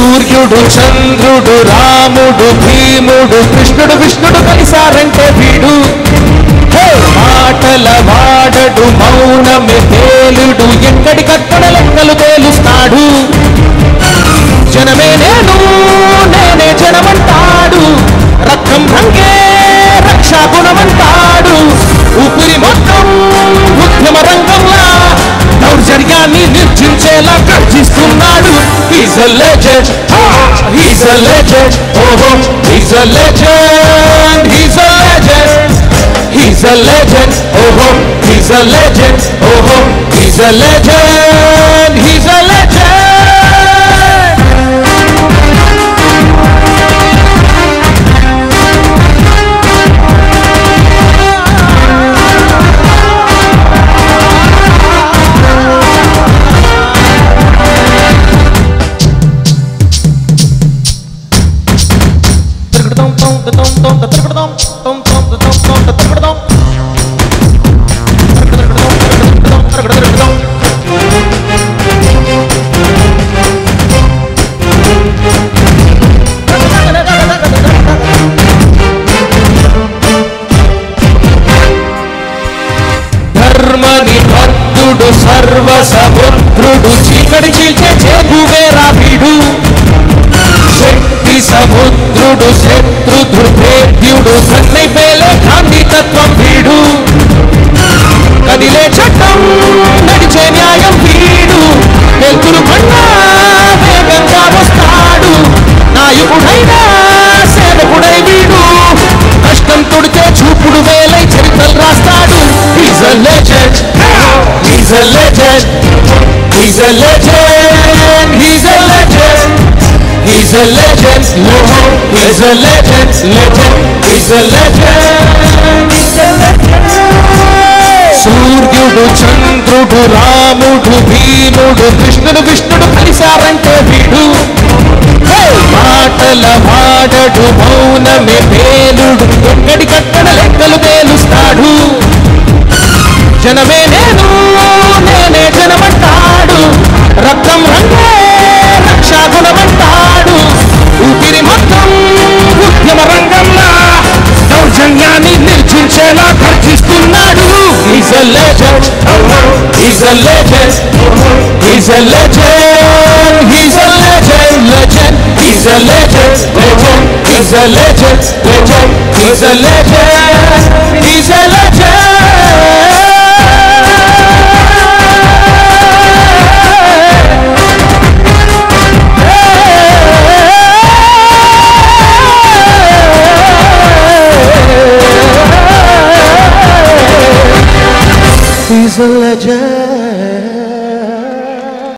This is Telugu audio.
సూర్యుడు చంద్రుడు రాముడు భీముడు కృష్ణుడు విష్ణుడు కలిసారంటే వీడు మాటల వాడడు మౌనమే తేలుడు ఎక్కడికక్కడ లెక్కలు తేలుస్తాడు జనమే నేను నేనే జనమంటాడు రక్తం రంగే రక్షా గుణమంటాడు ఊపిరి మొత్తం ఉద్యమ రంగంలా దౌర్జన్యాన్ని నిర్జించేలా గర్జిస్తున్నాడు He's a legend, he's a legend, oh, he's a legend, he's a legend, he's a legend, oh, he's a legend, oh, he's a legend, he's a legend. ధర్మనిబద్ధుడు సర్వసముద్రుడు చీకటి చీల్చే చేగువేరా వీడు శక్తి సముద్రుడు శత్రు దుర్భేద్యుడు సన్నై పేలే గాంధీ తత్వం వీడు కదిలే చట్టం నడిచే న్యాయం వీడు వెలుతురు కన్నా వేగంగా వస్తాడు నాయకుడైనా సేవకుడై వీడు కష్టం తొడితే చూపుడు వేలై చరిత్రలు రాస్తాడు He's a legend, he's a legend, he's a legend, he's a legend, he's a legend, he's a legend, he's a legend, he's a legend. సూర్యుడు చంద్రుడు రాముడు భీముడు కృష్ణుడు విష్ణుడు కలిసారంటే వీడు మాటల వాడడు మౌనమే పేలుడు ఎక్కడికక్కడ లెక్కలు తేలుస్తాడు జనమే నేను నేనే జనమంటాడు రక్తం రంగే రక్షా గుణమంటాడు ఊపిరి మొత్తం ఉద్యమ రంగంలా దౌర్జన్యాన్ని నిర్జించేలా గర్జిస్తున్నాడు He's a legend, he's a legend, he's a legend, he's a legend, legend, he's a legend, legend, he's a legend, legend, he's a legend.